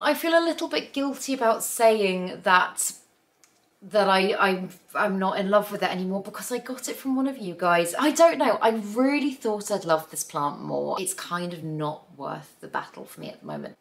I feel a little bit guilty about saying that I'm not in love with it anymore because I got it from one of you guys. I don't know, I really thought I'd love this plant more. It's kind of not worth the battle for me at the moment.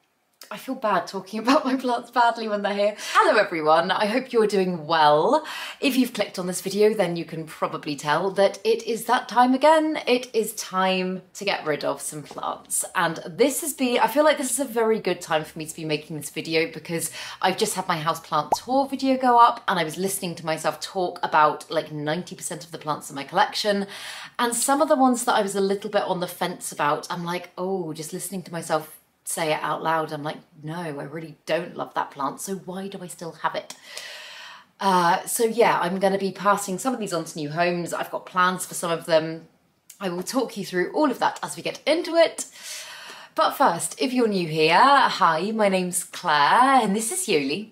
I feel bad talking about my plants badly when they're here. Hello everyone, I hope you're doing well. If you've clicked on this video, then you can probably tell that it is that time again. It is time to get rid of some plants. And I feel like this is a very good time for me to be making this video because I've just had my houseplant tour video go up and I was listening to myself talk about like 90% of the plants in my collection. And some of the ones that I was a little bit on the fence about, I'm like, oh, just listening to myself say it out loud, I'm like, no, I really don't love that plant, so why do I still have it? So yeah, I'm going to be passing some of these on to new homes. I've got plans for some of them. I will talk you through all of that as we get into it. But first, if you're new here, hi, my name's Claire and this is Yoli.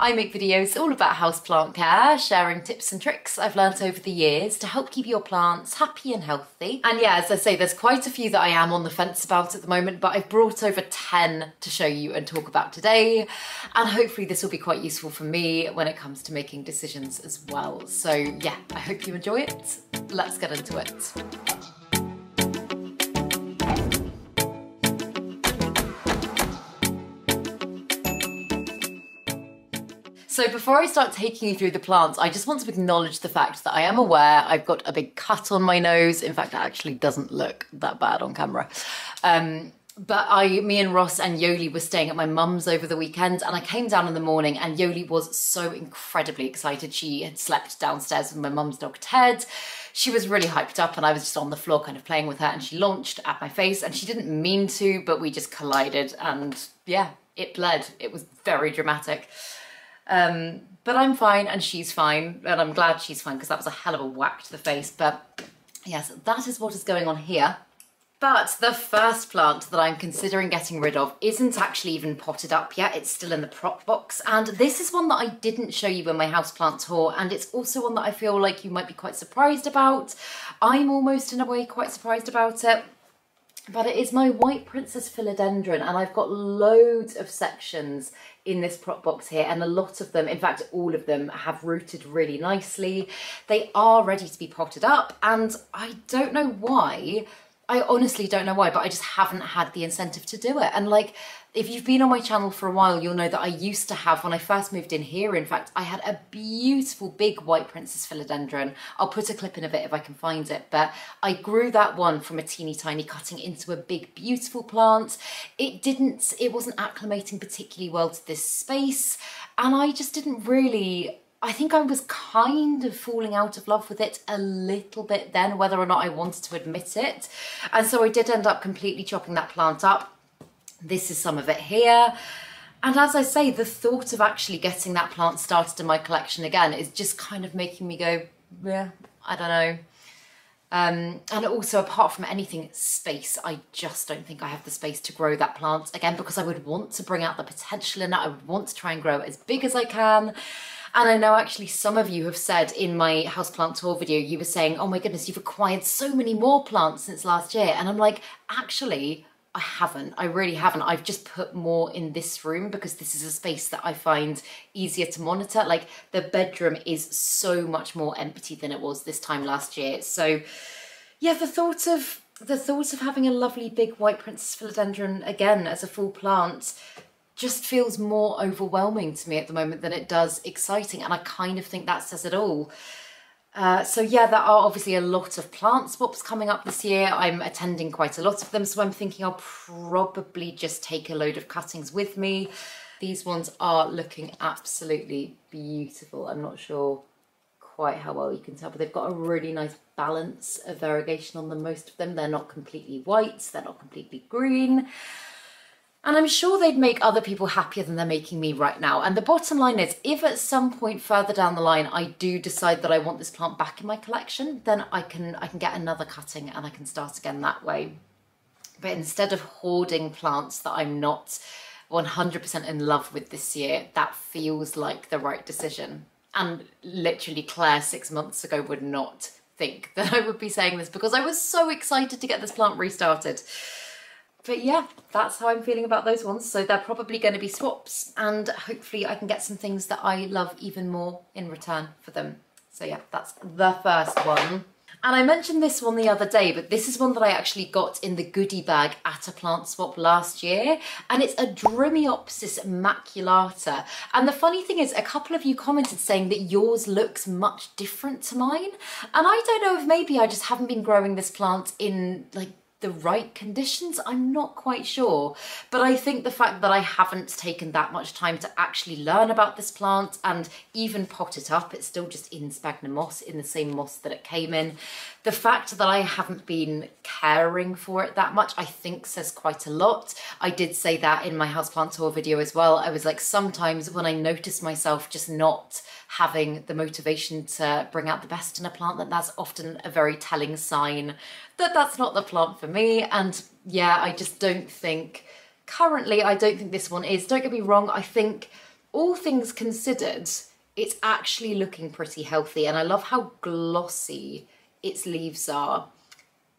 I make videos all about houseplant care, sharing tips and tricks I've learnt over the years to help keep your plants happy and healthy. And yeah, as I say, there's quite a few that I am on the fence about at the moment, but I've brought over 10 to show you and talk about today. And hopefully this will be quite useful for me when it comes to making decisions as well. So yeah, I hope you enjoy it. Let's get into it. So before I start taking you through the plants, I just want to acknowledge the fact that I am aware I've got a big cut on my nose. In fact, it actually doesn't look that bad on camera. But me and Ross and Yoli were staying at my mum's over the weekend and I came down in the morning and Yoli was so incredibly excited. She had slept downstairs with my mum's dog Ted. She was really hyped up and I was just on the floor kind of playing with her and she launched at my face and she didn't mean to, but we just collided and yeah, it bled. It was very dramatic. But I'm fine and she's fine and I'm glad she's fine because that was a hell of a whack to the face. But yes, that is what is going on here. But the first plant that I'm considering getting rid of isn't actually even potted up yet. It's still in the prop box. And this is one that I didn't show you in my houseplant tour. And it's also one that I feel like you might be quite surprised about. I'm almost in a way quite surprised about it. But it is my white princess philodendron and I've got loads of sections in this prop box here and a lot of them, in fact all of them, have rooted really nicely. They are ready to be potted up and I don't know why. I honestly don't know why, but I just haven't had the incentive to do it. And like, if you've been on my channel for a while, you'll know that I used to have, when I first moved in here, in fact, I had a beautiful big white princess philodendron. I'll put a clip in of it if I can find it, but I grew that one from a teeny tiny cutting into a big, beautiful plant. It wasn't acclimating particularly well to this space. And I just didn't really, I think I was kind of falling out of love with it a little bit then, whether or not I wanted to admit it. And so I did end up completely chopping that plant up. This is some of it here. And as I say, the thought of actually getting that plant started in my collection again is just kind of making me go, yeah, I don't know. And also, apart from anything space, I just don't think I have the space to grow that plant again because I would want to bring out the potential in it. I would want to try and grow it as big as I can. And I know actually some of you have said in my houseplant tour video, you were saying, oh my goodness, you've acquired so many more plants since last year. And I'm like, actually, I haven't. I really haven't. I've just put more in this room because this is a space that I find easier to monitor. Like the bedroom is so much more empty than it was this time last year. So yeah, the thought of having a lovely big white princess philodendron again as a full plant just feels more overwhelming to me at the moment than it does exciting. And I kind of think that says it all. So yeah, there are obviously a lot of plant swaps coming up this year. I'm attending quite a lot of them, so I'm thinking I'll probably just take a load of cuttings with me. These ones are looking absolutely beautiful. I'm not sure quite how well you can tell, but they've got a really nice balance of variegation on them, most of them. They're not completely white, they're not completely green. And I'm sure they'd make other people happier than they're making me right now. And the bottom line is, if at some point further down the line I do decide that I want this plant back in my collection, then I can get another cutting and I can start again that way. But instead of hoarding plants that I'm not 100% in love with this year, that feels like the right decision. And literally Claire 6 months ago would not think that I would be saying this because I was so excited to get this plant restarted. But yeah, that's how I'm feeling about those ones. So they're probably going to be swaps, and hopefully I can get some things that I love even more in return for them. So yeah, that's the first one. And I mentioned this one the other day, but this is one that I actually got in the goodie bag at a plant swap last year. And it's a DRMopsis Macular. And the funny thing is, a couple of you commented saying that yours looks much different to mine. And I don't know if maybe I just haven't been growing this plant in like the right conditions. I'm not quite sure, but I think the fact that I haven't taken that much time to actually learn about this plant and even pot it up, it's still just in sphagnum moss, in the same moss that it came in. The fact that I haven't been caring for it that much, I think says quite a lot. I did say that in my houseplant tour video as well. I was like, sometimes when I notice myself just not having the motivation to bring out the best in a plant, that's often a very telling sign that that's not the plant for me. And yeah, I just don't think, currently, I don't think this one is. Don't get me wrong, I think all things considered, it's actually looking pretty healthy, and I love how glossy its leaves are,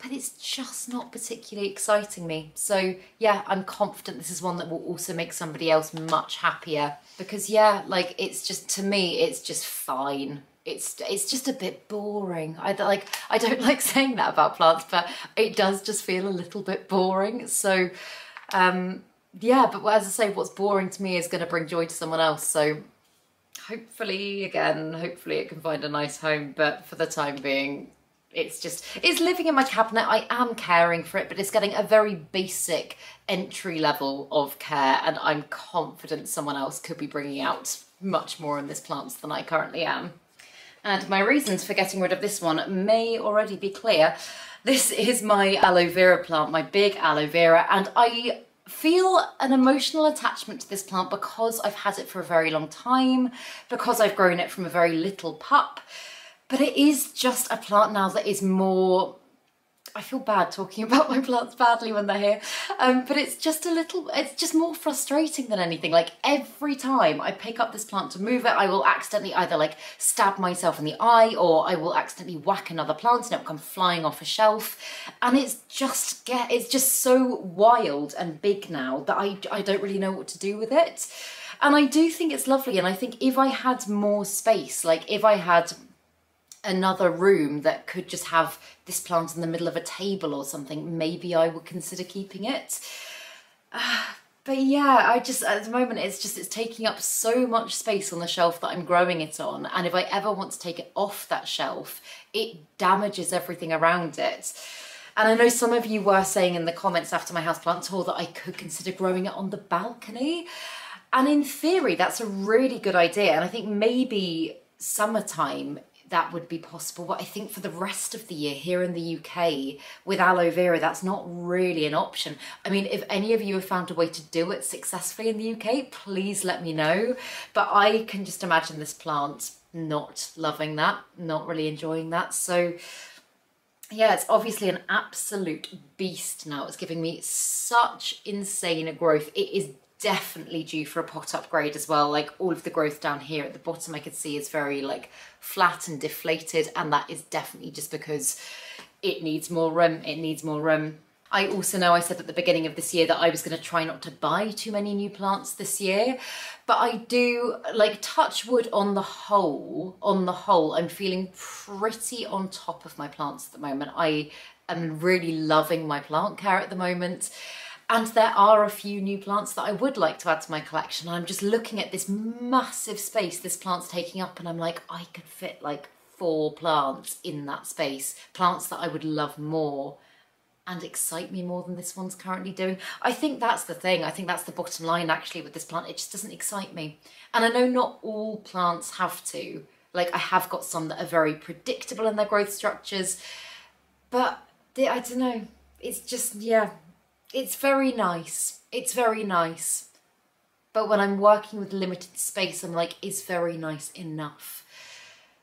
but it's just not particularly exciting me. So yeah, I'm confident this is one that will also make somebody else much happier, because yeah, like, it's just, to me, it's just fine. It's just a bit boring. I don't like saying that about plants, but it does just feel a little bit boring. So yeah, but as I say, what's boring to me is going to bring joy to someone else. So hopefully, again, hopefully it can find a nice home, but for the time being, it's living in my cabinet. I am caring for it, but it's getting a very basic entry level of care, and I'm confident someone else could be bringing out much more in this plant than I currently am. And my reasons for getting rid of this one may already be clear. This is my aloe vera plant, my big aloe vera, and I feel an emotional attachment to this plant because I've had it for a very long time, because I've grown it from a very little pup. But it is just a plant now that is more, I feel bad talking about my plants badly when they're here, but it's just more frustrating than anything. Like, every time I pick up this plant to move it, I will accidentally either like stab myself in the eye, or I will accidentally whack another plant and it will come flying off a shelf. And it's just so wild and big now that I don't really know what to do with it. And I do think it's lovely, and I think if I had more space, like if I had another room that could just have this plant in the middle of a table or something, maybe I would consider keeping it. But yeah, at the moment, it's taking up so much space on the shelf that I'm growing it on. And if I ever want to take it off that shelf, it damages everything around it. And I know some of you were saying in the comments after my houseplant tour that I could consider growing it on the balcony. And in theory, that's a really good idea. And I think maybe summertime, that would be possible, but I think for the rest of the year here in the UK with aloe vera, that's not really an option. I mean, if any of you have found a way to do it successfully in the UK, please let me know. But I can just imagine this plant not loving that, not really enjoying that. So yeah, it's obviously an absolute beast now. It's giving me such insane growth. It is definitely due for a pot upgrade as well. Like, all of the growth down here at the bottom I could see is very like flat and deflated, and that is definitely just because it needs more room. It needs more room. I also know I said at the beginning of this year that I was going to try not to buy too many new plants this year, but I do, like, touch wood, on the whole, I'm feeling pretty on top of my plants at the moment. I am really loving my plant care at the moment. And there are a few new plants that I would like to add to my collection. I'm just looking at this massive space this plant's taking up, and I'm like, I could fit like 4 plants in that space. Plants that I would love more and excite me more than this one's currently doing. I think that's the thing. I think that's the bottom line actually with this plant. It just doesn't excite me. And I know not all plants have to. Like, I have got some that are very predictable in their growth structures, but I don't know. It's just, yeah. It's very nice. It's very nice. But when I'm working with limited space, I'm like, is very nice enough?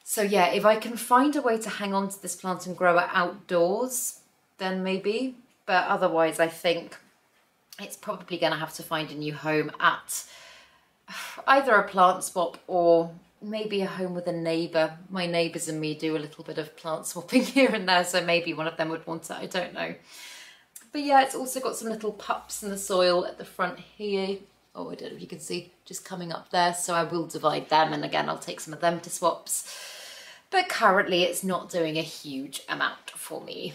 So yeah, if I can find a way to hang on to this plant and grow it outdoors, then maybe. But otherwise, I think it's probably going to have to find a new home at either a plant swap or maybe a home with a neighbour. My neighbours and me do a little bit of plant swapping here and there, so maybe one of them would want it. I don't know. But yeah, it's also got some little pups in the soil at the front here. Oh, I don't know if you can see, just coming up there. So I will divide them, and again, I'll take some of them to swaps. But currently it's not doing a huge amount for me.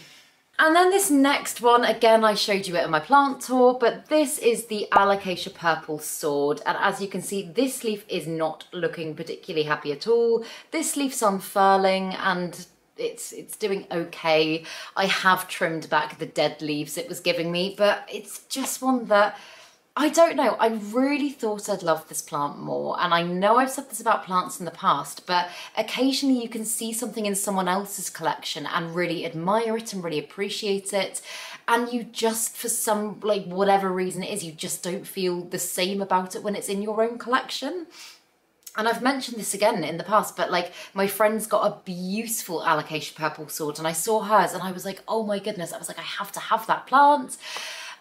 And then this next one, again, I showed you it in my plant tour, but this is the Aliccia Purple Sword. And as you can see, this leaf is not looking particularly happy at all. This leaf's unfurling and it's doing okay. I have trimmed back the dead leaves it was giving me, but it's just one that, I don't know, I really thought I'd love this plant more. And I know I've said this about plants in the past, but occasionally you can see something in someone else's collection and really admire it and really appreciate it. And you just, for some, like whatever reason it is, you just don't feel the same about it when it's in your own collection. And I've mentioned this again in the past, but like my friend's got a beautiful Aliccia Purple Sword and I saw hers and I was like, oh my goodness, I was like, I have to have that plant.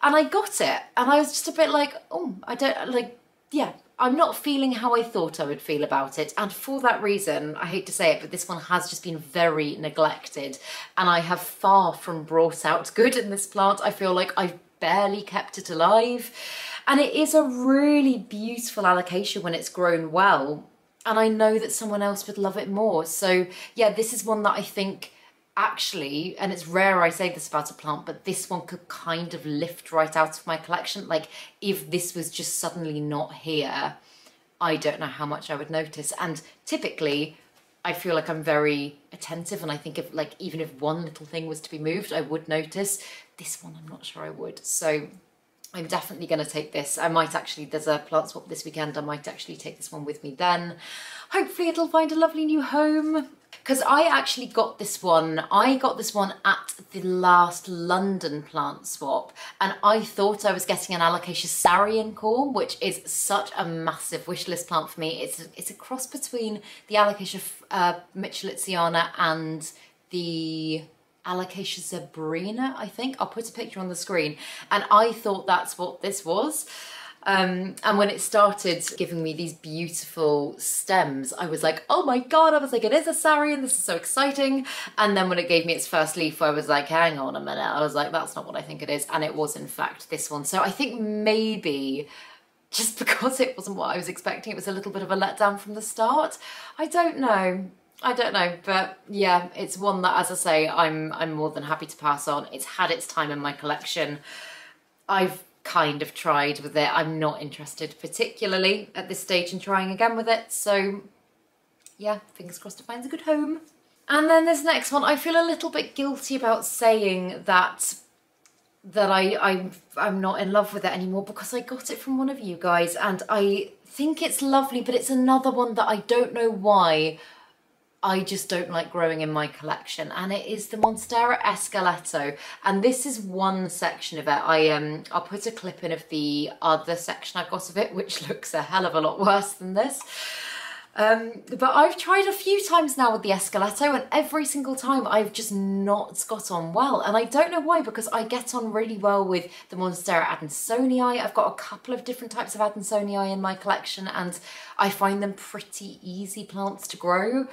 And I got it, and I was just a bit like, oh, I don't, like, yeah, I'm not feeling how I thought I would feel about it. And for that reason, I hate to say it, but this one has just been very neglected. And I have far from brought out good in this plant. I feel like I've barely kept it alive. And it is a really beautiful Aliccia when it's grown well. And I know that someone else would love it more. So yeah, this is one that I think, actually, and it's rare I say this about a plant, but this one could kind of lift right out of my collection. Like if this was just suddenly not here, I don't know how much I would notice. And typically I feel like I'm very attentive, and I think if like even if one little thing was to be moved, I would notice. This one I'm not sure I would. So I'm definitely going to take this. I might actually, there's a plant swap this weekend, I might actually take this one with me then. Hopefully it'll find a lovely new home. Because I actually got this one, I got this one at the last London plant swap, and I thought I was getting an Aliccia Sarian Corm, which is such a massive wish list plant for me. It's a cross between the Aliccia Michelitziana and the Aliccia Zebrina, I think. I'll put a picture on the screen, and I thought that's what this was. And when it started giving me these beautiful stems, I was like, oh my God, I was like, it is a Sarian, this is so exciting. And then when it gave me its first leaf, I was like, hang on a minute. I was like, that's not what I think it is. And it was in fact this one. So I think maybe just because it wasn't what I was expecting, it was a little bit of a letdown from the start. I don't know. I don't know, but yeah, it's one that, as I say, I'm more than happy to pass on. It's had its time in my collection. I've kind of tried with it. I'm not interested particularly at this stage in trying again with it. So yeah, fingers crossed it finds a good home. And then this next one, I feel a little bit guilty about saying that I'm not in love with it anymore, because I got it from one of you guys and I think it's lovely, but it's another one that I don't know why I just don't like growing in my collection, and it is the Monstera Escaleto. And this is one section of it. I'll put a clip in of the other section I've got of it, which looks a hell of a lot worse than this. But I've tried a few times now with the Escaleto, and every single time I've just not got on well. And I don't know why, because I get on really well with the Monstera Adansonii. I've got a couple of different types of Adansonii in my collection, and I find them pretty easy plants to grow.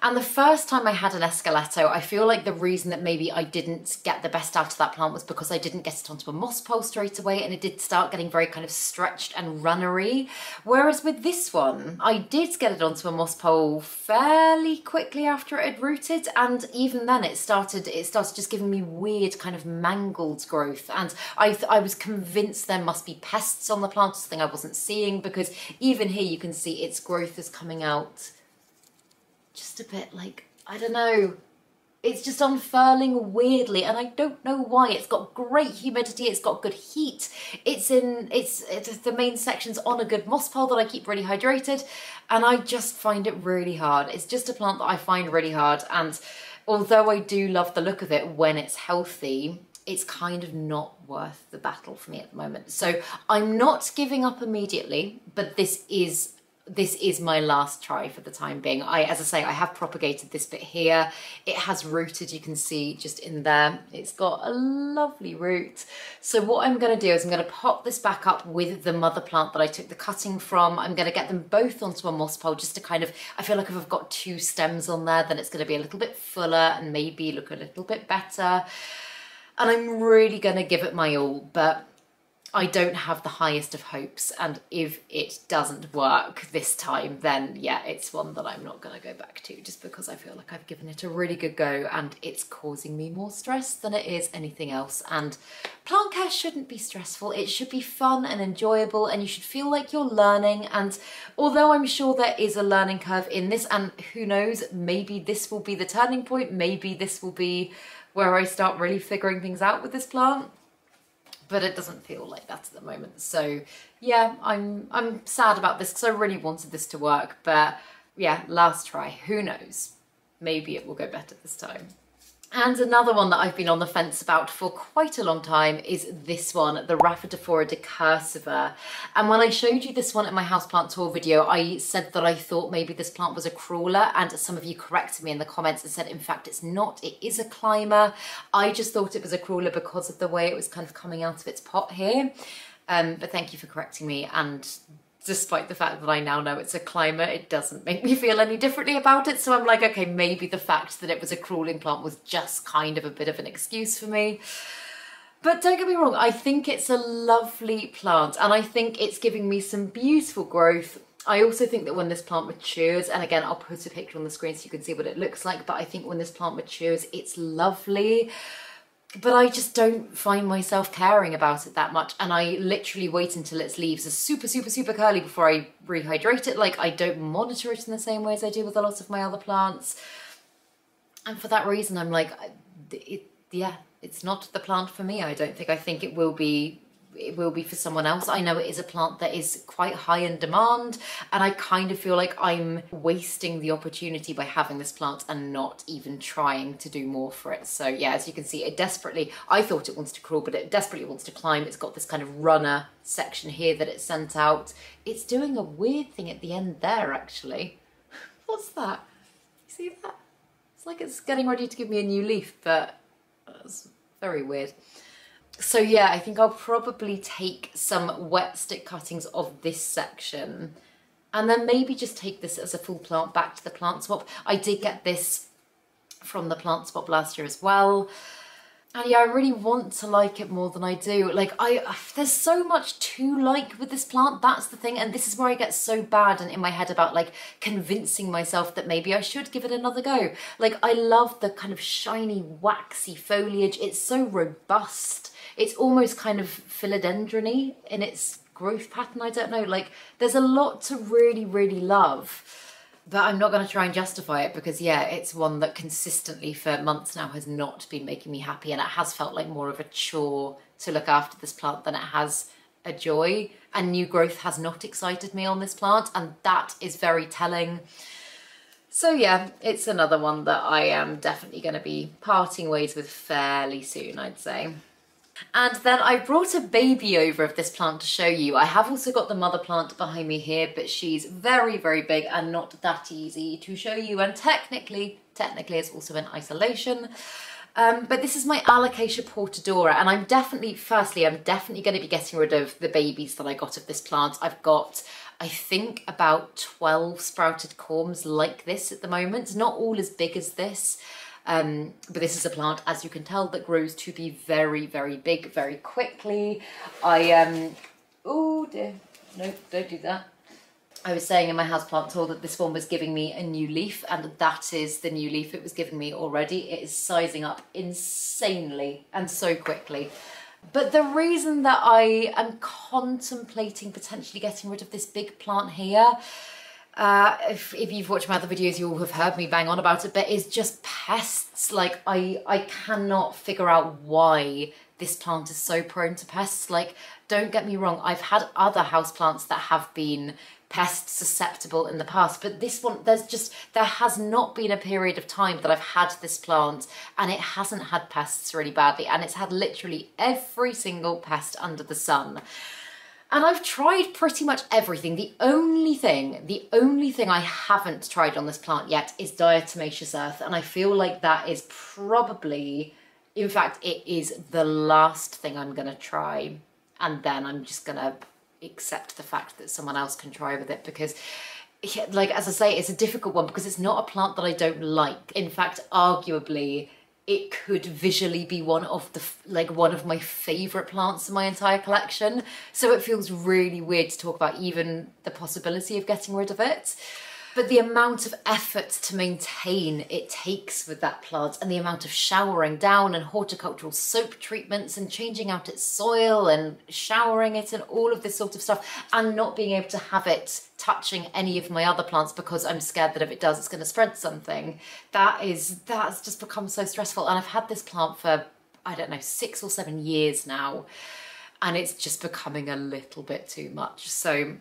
And the first time I had an Escaleto, I feel like the reason that maybe I didn't get the best out of that plant was because I didn't get it onto a moss pole straight away, and it did start getting very kind of stretched and runnery. Whereas with this one, I did get it onto a moss pole fairly quickly after it had rooted, and even then it started just giving me weird kind of mangled growth. And I was convinced there must be pests on the plant, something I wasn't seeing, because even here you can see its growth is coming out just a bit like, I don't know, it's just unfurling weirdly, and I don't know why. It's got great humidity, it's got good heat, it's the main section's on a good moss pole that I keep really hydrated, and I just find it really hard. It's just a plant that I find really hard, and although I do love the look of it when it's healthy, it's kind of not worth the battle for me at the moment. So I'm not giving up immediately, but this is my last try for the time being. As I say, I have propagated this bit here. It has rooted, you can see just in there. It's got a lovely root. So what I'm going to do is I'm going to pop this back up with the mother plant that I took the cutting from. I'm going to get them both onto a moss pole just to kind of, I feel like if I've got two stems on there, then it's going to be a little bit fuller and maybe look a little bit better. and I'm really gonna give it my all, but I don't have the highest of hopes, and if it doesn't work this time, then yeah, it's one that I'm not gonna go back to, just because I feel like I've given it a really good go and it's causing me more stress than it is anything else. And plant care shouldn't be stressful. It should be fun and enjoyable, and you should feel like you're learning. And although I'm sure there is a learning curve in this, and who knows, maybe this will be the turning point, maybe this will be where I start really figuring things out with this plant, but it doesn't feel like that at the moment. So yeah, I'm sad about this because I really wanted this to work, but yeah, last try, who knows? Maybe it will go better this time. And another one that I've been on the fence about for quite a long time is this one, the Rhaphidophora decursiva. And when I showed you this one in my houseplant tour video, I said that I thought maybe this plant was a crawler, and some of you corrected me in the comments and said, in fact, it's not, it is a climber. I just thought it was a crawler because of the way it was kind of coming out of its pot here. But thank you for correcting me, and despite the fact that I now know it's a climber, it doesn't make me feel any differently about it. So I'm like, okay, maybe the fact that it was a crawling plant was just kind of a bit of an excuse for me. But don't get me wrong, I think it's a lovely plant, and I think it's giving me some beautiful growth. I also think that when this plant matures, and again, I'll put a picture on the screen so you can see what it looks like, but I think when this plant matures, it's lovely. But I just don't find myself caring about it that much, and I literally wait until its leaves are super, super, super curly before I rehydrate it. Like, I don't monitor it in the same way as I do with a lot of my other plants. And for that reason, I'm like, yeah, it's not the plant for me, I don't think. I think it will be for someone else. I know it is a plant that is quite high in demand, and I kind of feel like I'm wasting the opportunity by having this plant and not even trying to do more for it. So yeah, as you can see, it desperately, I thought it wants to crawl, but it desperately wants to climb. It's got this kind of runner section here that it sent out. It's doing a weird thing at the end there, actually. What's that? You see that? It's like it's getting ready to give me a new leaf, but it's very weird. So yeah, I think I'll probably take some wet stick cuttings of this section, and then maybe just take this as a full plant back to the plant swap. I did get this from the plant swap last year as well. And yeah, I really want to like it more than I do. Like, there's so much to like with this plant, that's the thing. And this is where I get so bad and in my head about like convincing myself that maybe I should give it another go. Like, I love the kind of shiny, waxy foliage. It's so robust. It's almost kind of philodendron-y in its growth pattern, I don't know. Like, there's a lot to really, really love. But I'm not going to try and justify it because, yeah, it's one that consistently for months now has not been making me happy, and it has felt like more of a chore to look after this plant than it has a joy. And new growth has not excited me on this plant, and that is very telling. So yeah, it's another one that I am definitely going to be parting ways with fairly soon, I'd say. And then I brought a baby over of this plant to show you. I have also got the mother plant behind me here, but she's very, very big and not that easy to show you. And technically it's also in isolation. But this is my Alocasia portadora, and I'm definitely going to be getting rid of the babies that I got of this plant. I've got, I think, about 12 sprouted corms like this at the moment. Not all as big as this. But this is a plant, as you can tell, that grows to be very, very big very quickly. Oh dear, no, don't do that. I was saying in my houseplant tour that this one was giving me a new leaf, and that is the new leaf it was giving me already. It is sizing up insanely and so quickly. But the reason that I am contemplating potentially getting rid of this big plant here, if you've watched my other videos, you'll have heard me bang on about it, but it's just pests. Like, I cannot figure out why this plant is so prone to pests. Like, don't get me wrong, I've had other houseplants that have been pest susceptible in the past, but this one, there has not been a period of time that I've had this plant and it hasn't had pests really badly, and it's had literally every single pest under the sun. And I've tried pretty much everything. The only thing I haven't tried on this plant yet is diatomaceous earth. And I feel like that is probably, in fact, it is the last thing I'm going to try. And then I'm just going to accept the fact that someone else can try with it, because, like, as I say, it's a difficult one because it's not a plant that I don't like. In fact, arguably, it could visually be one of my favorite plants in my entire collection. So it feels really weird to talk about even the possibility of getting rid of it. But the amount of effort to maintain it takes with that plant, and the amount of showering down and horticultural soap treatments and changing out its soil and showering it and all of this sort of stuff, and not being able to have it touching any of my other plants because I'm scared that if it does, it's going to spread something. That's just become so stressful. And I've had this plant for, I don't know, 6 or 7 years now, and it's just becoming a little bit too much. So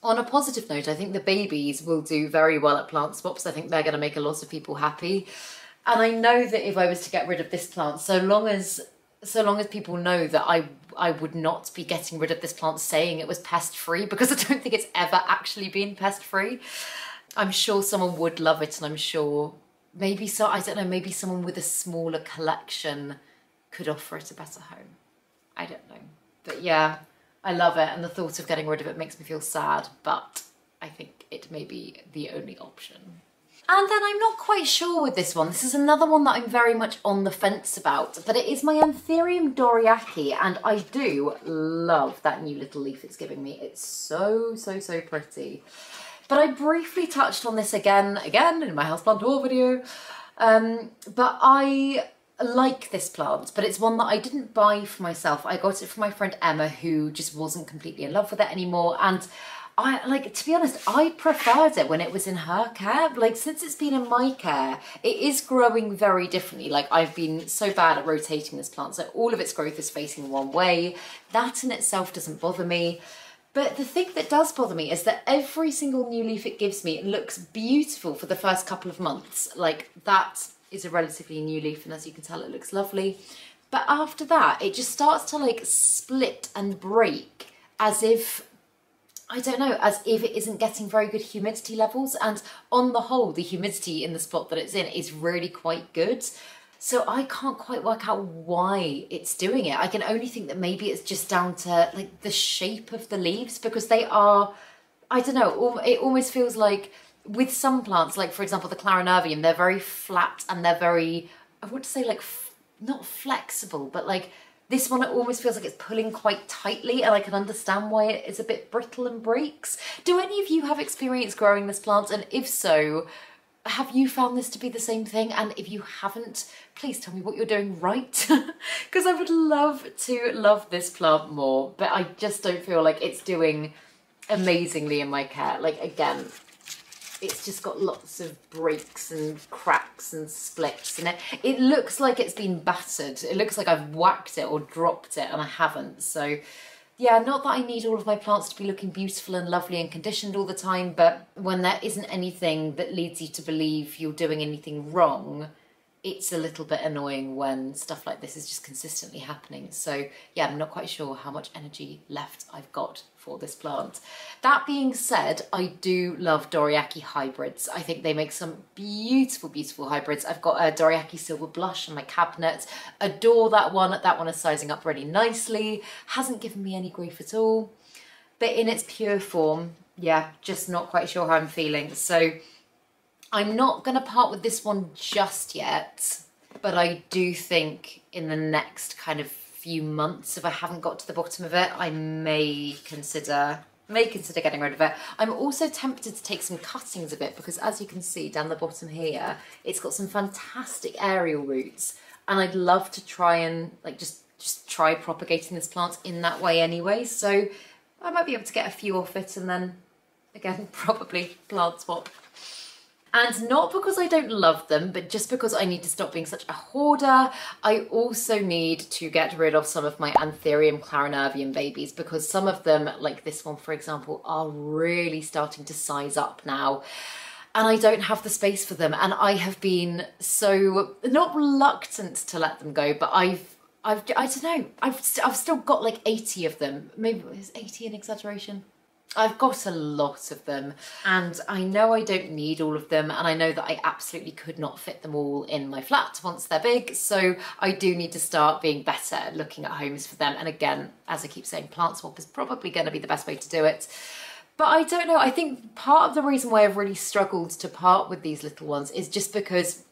on a positive note, I think the babies will do very well at plant swaps. I think they're going to make a lot of people happy. And I know that if I was to get rid of this plant, so long as people know that I would not be getting rid of this plant saying it was pest free, because I don't think it's ever actually been pest free. I'm sure someone would love it, and I'm sure maybe I don't know, maybe someone with a smaller collection could offer it a better home. I don't know. But yeah, I love it, and the thought of getting rid of it makes me feel sad, but I think it may be the only option. And then I'm not quite sure with this one. This is another one that I'm very much on the fence about, but it is my Anthurium doraki, and I do love that new little leaf it's giving me. It's so, so, so pretty. But I briefly touched on this again in my houseplant tour video, but I like this plant, but it's one that I didn't buy for myself. I got it from my friend Emma, who just wasn't completely in love with it anymore, and to be honest, I preferred it when it was in her care. Like, since it's been in my care, it is growing very differently. Like, I've been so bad at rotating this plant, so all of its growth is facing one way. That in itself doesn't bother me. But the thing that does bother me is that every single new leaf it gives me, it looks beautiful for the first couple of months. Like, that is a relatively new leaf, and as you can tell, it looks lovely. But after that, it just starts to like split and break as if, I don't know, as if it isn't getting very good humidity levels. And on the whole, the humidity in the spot that it's in is really quite good. So I can't quite work out why it's doing it. I can only think that maybe it's just down to like the shape of the leaves, because they are, I don't know, it almost feels like with some plants, like for example, the clarinervium, they're very flat and they're very, I want to say like, not flexible, but like this one, it almost feels like it's pulling quite tightly, and I can understand why it is a bit brittle and breaks. Do any of you have experience growing this plant? And if so, have you found this to be the same thing? And if you haven't, please tell me what you're doing right, because I would love to love this plant more, but I just don't feel like it's doing amazingly in my care. Like, again, it's just got lots of breaks and cracks and splits, and it looks like it's been battered. It looks like I've whacked it or dropped it, and I haven't. So yeah, not that I need all of my plants to be looking beautiful and lovely and conditioned all the time, but when there isn't anything that leads you to believe you're doing anything wrong, it's a little bit annoying when stuff like this is just consistently happening. So yeah, I'm not quite sure how much energy left I've got for this plant. That being said, I do love doraki hybrids. I think they make some beautiful, beautiful hybrids. I've got a doraki silver blush in my cabinet. Adore that one. That one is sizing up really nicely. Hasn't given me any grief at all. But in its pure form, yeah, just not quite sure how I'm feeling. So I'm not going to part with this one just yet, but I do think in the next kind of few months, if I haven't got to the bottom of it, I may consider getting rid of it. I'm also tempted to take some cuttings of it, because as you can see down the bottom here, it's got some fantastic aerial roots, and I'd love to try and like just try propagating this plant in that way anyway. So I might be able to get a few off it, and then again, probably plant swap. And not because I don't love them, but just because I need to stop being such a hoarder. I also need to get rid of some of my Anthurium clarinervium babies, because some of them, like this one for example, are really starting to size up now, and I don't have the space for them. And I have been so, not reluctant to let them go, but I don't know, I've still got like 80 of them. Maybe is 80 an exaggeration? I've got a lot of them, and I know I don't need all of them, and I know that I absolutely could not fit them all in my flat once they're big, so I do need to start being better at looking at homes for them. And again, as I keep saying, plant swap is probably going to be the best way to do it. But I don't know, I think part of the reason why I've really struggled to part with these little ones is just because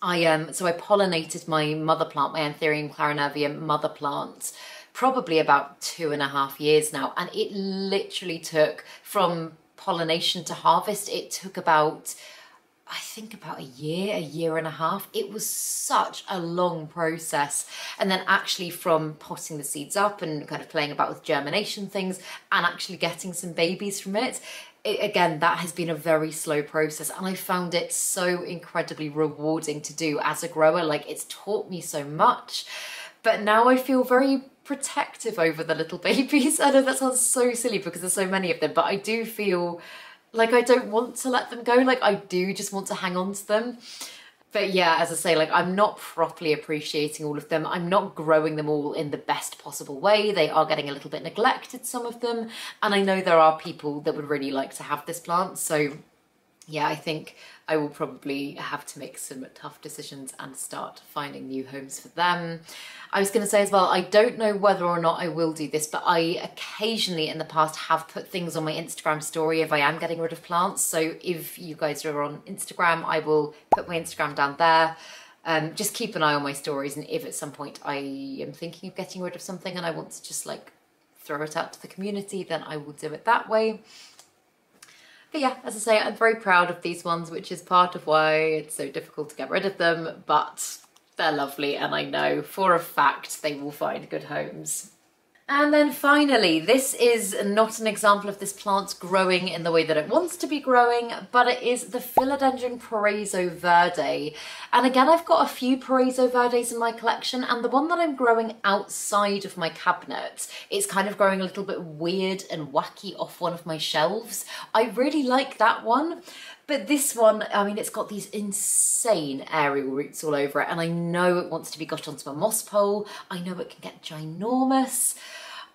So I pollinated my mother plant, my Anthurium clarinervium mother plant, probably about 2.5 years now. And it literally took, from pollination to harvest, it took about, I think about a year and a half. It was such a long process. And then actually from potting the seeds up and kind of playing about with germination things and actually getting some babies from it, again, that has been a very slow process, and I found it so incredibly rewarding to do as a grower. Like, it's taught me so much, but now I feel very protective over the little babies. I know that sounds so silly because there's so many of them, but I do feel like I don't want to let them go. Like, I do just want to hang on to them. But yeah, as I say, like, I'm not properly appreciating all of them. I'm not growing them all in the best possible way. They are getting a little bit neglected, some of them. And I know there are people that would really like to have this plant. So yeah, I think I will probably have to make some tough decisions and start finding new homes for them. I was going to say as well, I don't know whether or not I will do this, but I occasionally in the past have put things on my Instagram story if I am getting rid of plants. So if you guys are on Instagram, I will put my Instagram down there. Just keep an eye on my stories, and if at some point I am thinking of getting rid of something and I want to just like throw it out to the community, then I will do it that way. But yeah, as I say, I'm very proud of these ones, which is part of why it's so difficult to get rid of them, but they're lovely, and I know for a fact they will find good homes. And then finally, this is not an example of this plant growing in the way that it wants to be growing, but it is the Philodendron Paraiso Verde. And again, I've got a few Paraiso Verdes in my collection, and the one that I'm growing outside of my cabinet is kind of growing a little bit weird and wacky off one of my shelves. I really like that one. But this one, I mean, it's got these insane aerial roots all over it, and I know it wants to be got onto a moss pole. I know it can get ginormous.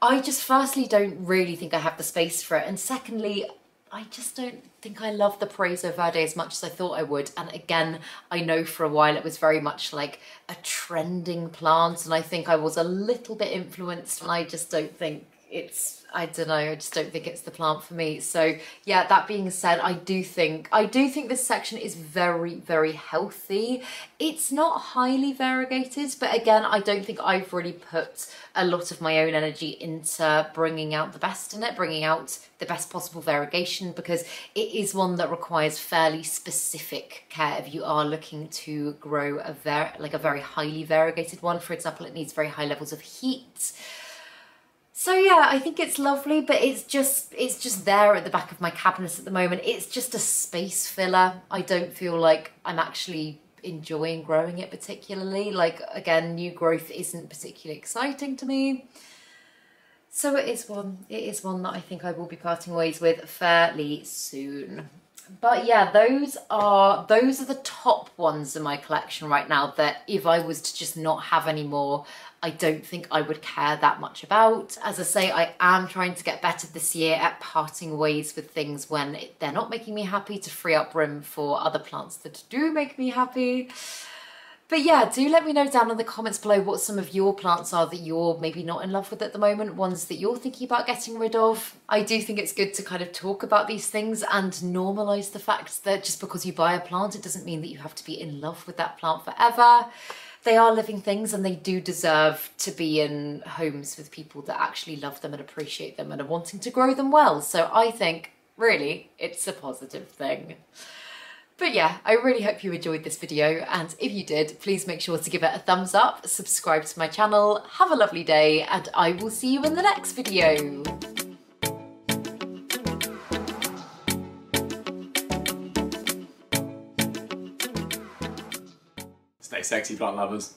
I just firstly don't really think I have the space for it, and secondly, I just don't think I love the Paraiso Verde as much as I thought I would. And again, I know for a while it was very much like a trending plant, and I think I was a little bit influenced, and I just don't think it's, I don't know, I just don't think it's the plant for me. So yeah, that being said, I do think this section is very, very healthy. It's not highly variegated, but again, I don't think I've really put a lot of my own energy into bringing out the best in it, bringing out the best possible variegation, because it is one that requires fairly specific care if you are looking to grow a very highly variegated one. For example, it needs very high levels of heat. So yeah, I think it's lovely, but it's just there at the back of my cabinet at the moment. It's just a space filler. I don't feel like I'm actually enjoying growing it particularly. Like, again, new growth isn't particularly exciting to me. So it is one that I think I will be parting ways with fairly soon. But yeah, those are the top ones in my collection right now that if I was to just not have any more, I don't think I would care that much about. As I say, I am trying to get better this year at parting ways with things when they're not making me happy, to free up room for other plants that do make me happy. But yeah, do let me know down in the comments below what some of your plants are that you're maybe not in love with at the moment, ones that you're thinking about getting rid of. I do think it's good to kind of talk about these things and normalise the fact that just because you buy a plant, it doesn't mean that you have to be in love with that plant forever. They are living things, and they do deserve to be in homes with people that actually love them and appreciate them and are wanting to grow them well. So I think, really, it's a positive thing. But yeah, I really hope you enjoyed this video, and if you did, please make sure to give it a thumbs up, subscribe to my channel, have a lovely day, and I will see you in the next video. Stay sexy, plant lovers.